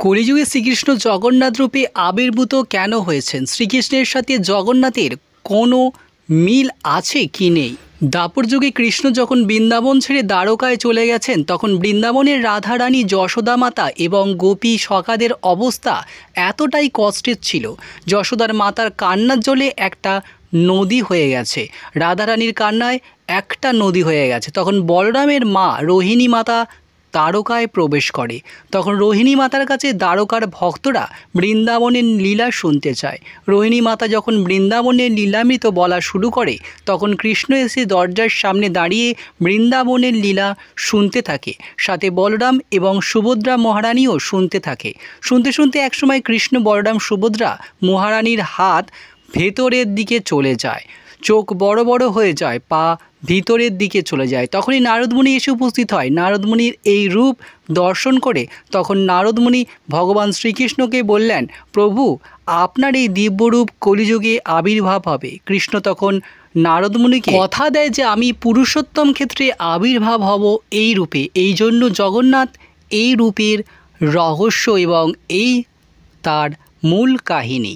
কলিযুগে শ্রীকৃষ্ণ জগন্নাথ রূপে আবির্ভূত কেন হয়েছেন? শ্রীকৃষ্ণের সাথে জগন্নাথের কোনো মিল আছে কি নেই? দাপর যুগে কৃষ্ণ যখন বৃন্দাবন ছেড়ে দ্বারকায় চলে গেছেন, তখন বৃন্দাবনের রাধারানী, যশোদা মাতা এবং গোপী সখাদের অবস্থা এতটাই কষ্টের ছিল, যশোদার মাতার কান্নার জলে একটা নদী হয়ে গেছে, রাধারানীর কান্নায় একটা নদী হয়ে গেছে। তখন বলরামের মা রোহিণী মাতা দ্বারকায় প্রবেশ করে। তখন রোহিণী মাতার কাছে দ্বারকার ভক্তরা বৃন্দাবনের লীলা শুনতে চায়। রোহিণী মাতা যখন বৃন্দাবনের লীলামৃত বলা শুরু করে, তখন কৃষ্ণ এসে দরজার সামনে দাঁড়িয়ে বৃন্দাবনের লীলা শুনতে থাকে। সাথে বলরাম এবং সুভদ্রা মহারানীও শুনতে থাকে। শুনতে শুনতে একসময় কৃষ্ণ, বলরাম, সুভদ্রা মহারানীর হাত ভেতরের দিকে চলে যায়, চোখ বড় বড় হয়ে যায়, পা ভিতরের দিকে চলে যায়। তখনই নারদমুনি এসে উপস্থিত হয়। নারদমুনির এই রূপ দর্শন করে তখন নারদমুনি ভগবান শ্রীকৃষ্ণকে বললেন, প্রভু, আপনার এই দিব্যরূপ কলিযুগে আবির্ভাব হবে। কৃষ্ণ তখন নারদমুনিকে কথা দেয় যে আমি পুরুষোত্তম ক্ষেত্রে আবির্ভাব হব এই রূপে। এই জন্য জগন্নাথ এই রূপের রহস্য এবং এই তার মূল কাহিনী।